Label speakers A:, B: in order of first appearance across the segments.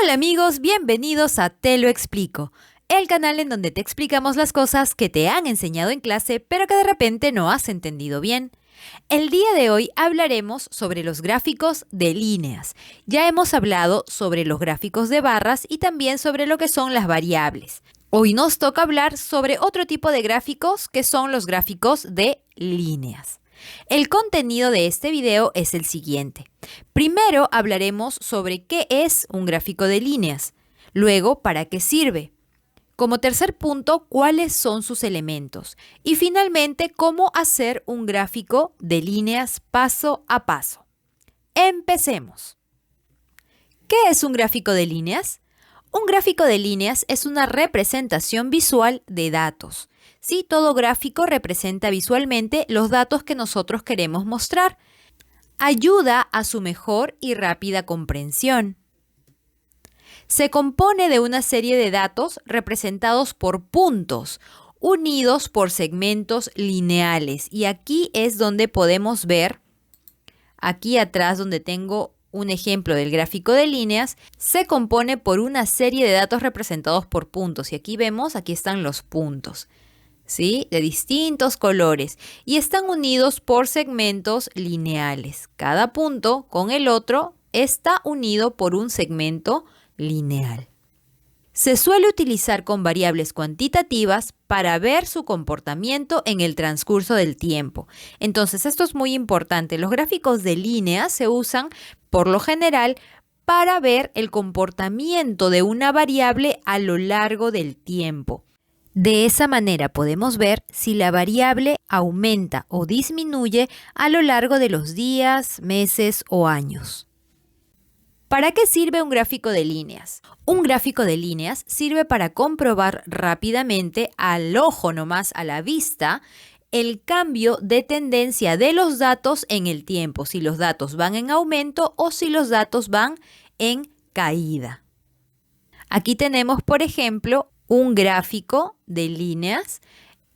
A: Hola amigos, bienvenidos a Te lo explico, el canal en donde te explicamos las cosas que te han enseñado en clase pero que de repente no has entendido bien. El día de hoy hablaremos sobre los gráficos de líneas. Ya hemos hablado sobre los gráficos de barras y también sobre lo que son las variables. Hoy nos toca hablar sobre otro tipo de gráficos que son los gráficos de líneas. El contenido de este video es el siguiente. Primero hablaremos sobre qué es un gráfico de líneas. Luego, ¿para qué sirve? Como tercer punto, ¿cuáles son sus elementos? Y finalmente, ¿cómo hacer un gráfico de líneas paso a paso? Empecemos. ¿Qué es un gráfico de líneas? Un gráfico de líneas es una representación visual de datos. Sí, todo gráfico representa visualmente los datos que nosotros queremos mostrar. Ayuda a su mejor y rápida comprensión. Se compone de una serie de datos representados por puntos, unidos por segmentos lineales. Y aquí es donde podemos ver, aquí atrás donde tengo un ejemplo del gráfico de líneas, se compone por una serie de datos representados por puntos. Y aquí vemos, aquí están los puntos, ¿sí? De distintos colores. Y están unidos por segmentos lineales. Cada punto con el otro está unido por un segmento lineal. Se suele utilizar con variables cuantitativas para ver su comportamiento en el transcurso del tiempo. Entonces, esto es muy importante. Los gráficos de líneas se usan, por lo general, para ver el comportamiento de una variable a lo largo del tiempo. De esa manera podemos ver si la variable aumenta o disminuye a lo largo de los días, meses o años. ¿Para qué sirve un gráfico de líneas? Un gráfico de líneas sirve para comprobar rápidamente al ojo nomás, a la vista, el cambio de tendencia de los datos en el tiempo, si los datos van en aumento o si los datos van en caída. Aquí tenemos, por ejemplo, un gráfico de líneas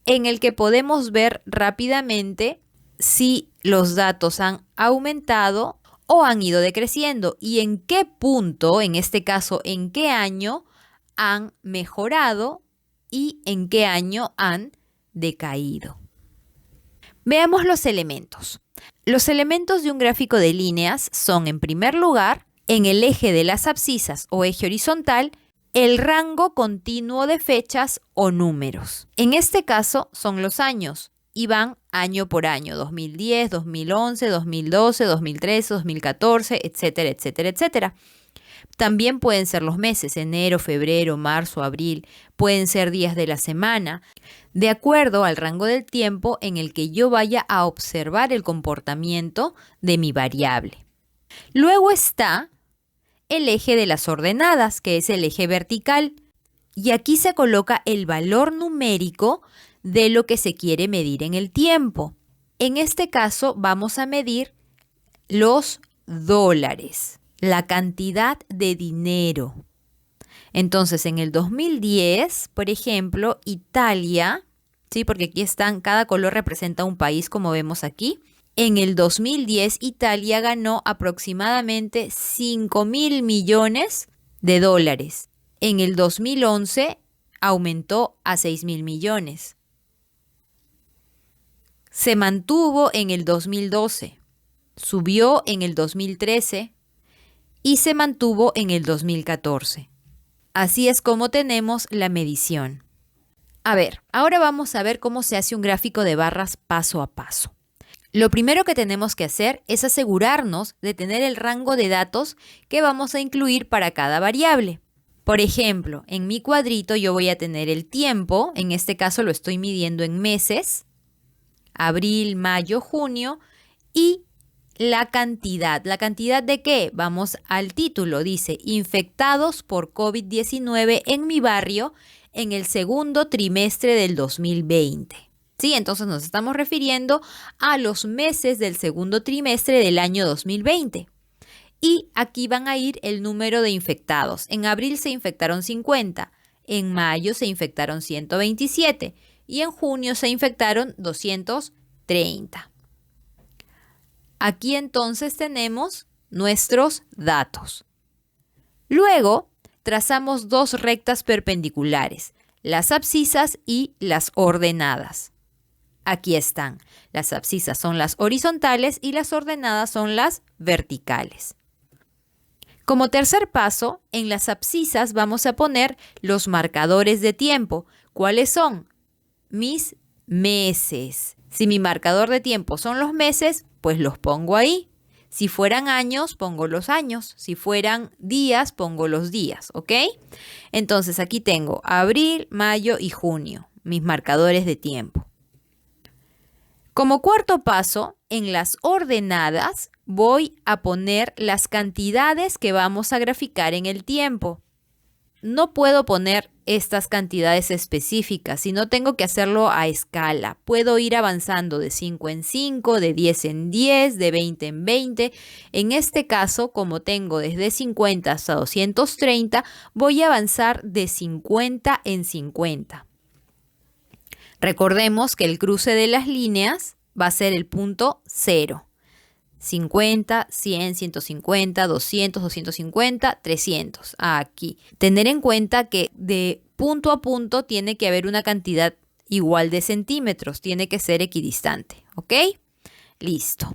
A: en el que podemos ver rápidamente si los datos han aumentado o han ido decreciendo y en qué punto, en este caso, en qué año han mejorado y en qué año han decaído. Veamos los elementos. Los elementos de un gráfico de líneas son, en primer lugar, en el eje de las abscisas o eje horizontal, el rango continuo de fechas o números. En este caso son los años y van año por año, 2010, 2011, 2012, 2013, 2014, etcétera, etcétera, etcétera. También pueden ser los meses, enero, febrero, marzo, abril, pueden ser días de la semana, de acuerdo al rango del tiempo en el que yo vaya a observar el comportamiento de mi variable. Luego está el eje de las ordenadas, que es el eje vertical, y aquí se coloca el valor numérico de lo que se quiere medir en el tiempo. En este caso vamos a medir los dólares, la cantidad de dinero. Entonces en el 2010, por ejemplo, Italia, ¿sí? Porque aquí están, cada color representa un país como vemos aquí. En el 2010 Italia ganó aproximadamente 5.000 millones de dólares. En el 2011 aumentó a 6.000 millones. Se mantuvo en el 2012, subió en el 2013 y se mantuvo en el 2014. Así es como tenemos la medición. A ver, ahora vamos a ver cómo se hace un gráfico de barras paso a paso. Lo primero que tenemos que hacer es asegurarnos de tener el rango de datos que vamos a incluir para cada variable. Por ejemplo, en mi cuadrito yo voy a tener el tiempo, en este caso lo estoy midiendo en meses, abril, mayo, junio, y la cantidad. ¿La cantidad de qué? Vamos al título, dice, infectados por COVID-19 en mi barrio en el segundo trimestre del 2020. Sí, entonces nos estamos refiriendo a los meses del segundo trimestre del año 2020. Y aquí van a ir el número de infectados. En abril se infectaron 50, en mayo se infectaron 127 y en junio se infectaron 230. Aquí entonces tenemos nuestros datos. Luego trazamos dos rectas perpendiculares, las abscisas y las ordenadas. Aquí están. Las abscisas son las horizontales y las ordenadas son las verticales. Como tercer paso, en las abscisas vamos a poner los marcadores de tiempo. ¿Cuáles son? Mis meses. Si mi marcador de tiempo son los meses, pues los pongo ahí. Si fueran años, pongo los años. Si fueran días, pongo los días, ¿ok? Entonces aquí tengo abril, mayo y junio, mis marcadores de tiempo. Como cuarto paso, en las ordenadas voy a poner las cantidades que vamos a graficar en el tiempo. No puedo poner estas cantidades específicas, sino tengo que hacerlo a escala. Puedo ir avanzando de 5 en 5, de 10 en 10, de 20 en 20. En este caso, como tengo desde 50 hasta 230, voy a avanzar de 50 en 50. Recordemos que el cruce de las líneas va a ser el punto 0. 50, 100, 150, 200, 250, 300. Aquí. Tener en cuenta que de punto a punto tiene que haber una cantidad igual de centímetros. Tiene que ser equidistante. ¿Ok? Listo.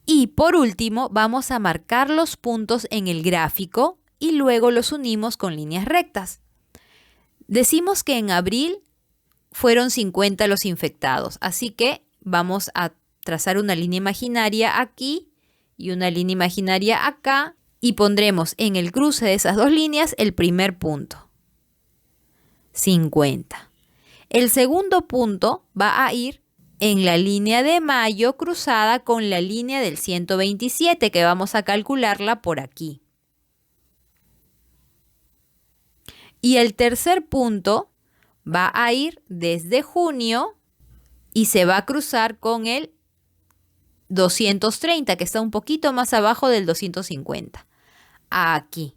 A: Y por último, vamos a marcar los puntos en el gráfico y luego los unimos con líneas rectas. Decimos que en abril fueron 50 los infectados, así que vamos a trazar una línea imaginaria aquí y una línea imaginaria acá y pondremos en el cruce de esas dos líneas el primer punto, 50. El segundo punto va a ir en la línea de mayo cruzada con la línea del 127, que vamos a calcularla por aquí. Y el tercer punto va a ir desde junio y se va a cruzar con el 230, que está un poquito más abajo del 250. Aquí.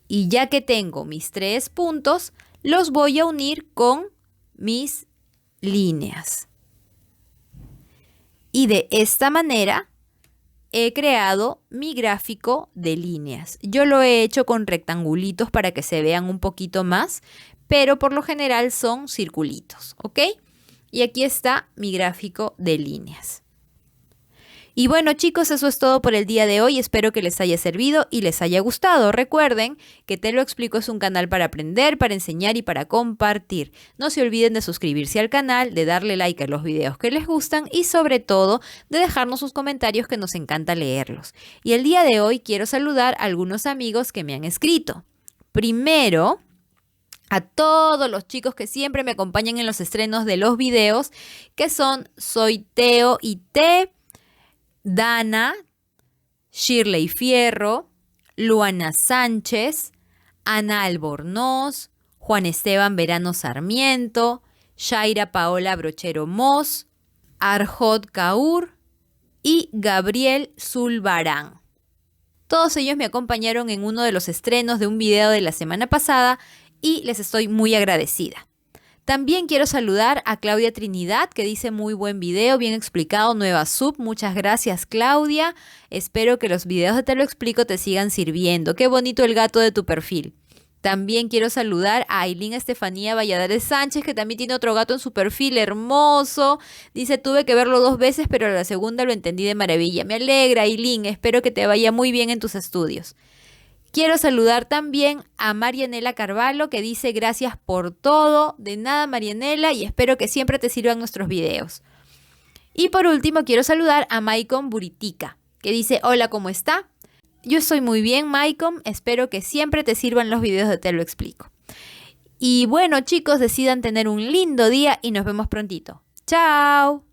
A: Y ya que tengo mis tres puntos, los voy a unir con mis líneas. Y de esta manera he creado mi gráfico de líneas. Yo lo he hecho con rectangulitos para que se vean un poquito más, pero por lo general son circulitos, ¿ok? Y aquí está mi gráfico de líneas. Y bueno, chicos, eso es todo por el día de hoy. Espero que les haya servido y les haya gustado. Recuerden que Te lo explico es un canal para aprender, para enseñar y para compartir. No se olviden de suscribirse al canal, de darle like a los videos que les gustan y sobre todo de dejarnos sus comentarios, que nos encanta leerlos. Y el día de hoy quiero saludar a algunos amigos que me han escrito. Primero, a todos los chicos que siempre me acompañan en los estrenos de los videos, que son Soy Teo y Te, Dana, Shirley Fierro, Luana Sánchez, Ana Albornoz, Juan Esteban Verano Sarmiento, Shaira Paola Brochero Mos, Arjot Kaur y Gabriel Zulbarán. Todos ellos me acompañaron en uno de los estrenos de un video de la semana pasada y les estoy muy agradecida. También quiero saludar a Claudia Trinidad, que dice muy buen video, bien explicado, nueva sub. Muchas gracias, Claudia. Espero que los videos de Te lo explico te sigan sirviendo. Qué bonito el gato de tu perfil. También quiero saludar a Ailín Estefanía Valladares Sánchez, que también tiene otro gato en su perfil, hermoso. Dice, tuve que verlo 2 veces, pero la segunda lo entendí de maravilla. Me alegra, Ailín. Espero que te vaya muy bien en tus estudios. Quiero saludar también a Marianela Carvalho, que dice gracias por todo. De nada, Marianela, y espero que siempre te sirvan nuestros videos. Y por último, quiero saludar a Maicon Buritica, que dice hola, ¿cómo está? Yo estoy muy bien, Maicon. Espero que siempre te sirvan los videos de Te lo explico. Y bueno, chicos, decidan tener un lindo día y nos vemos prontito. ¡Chao!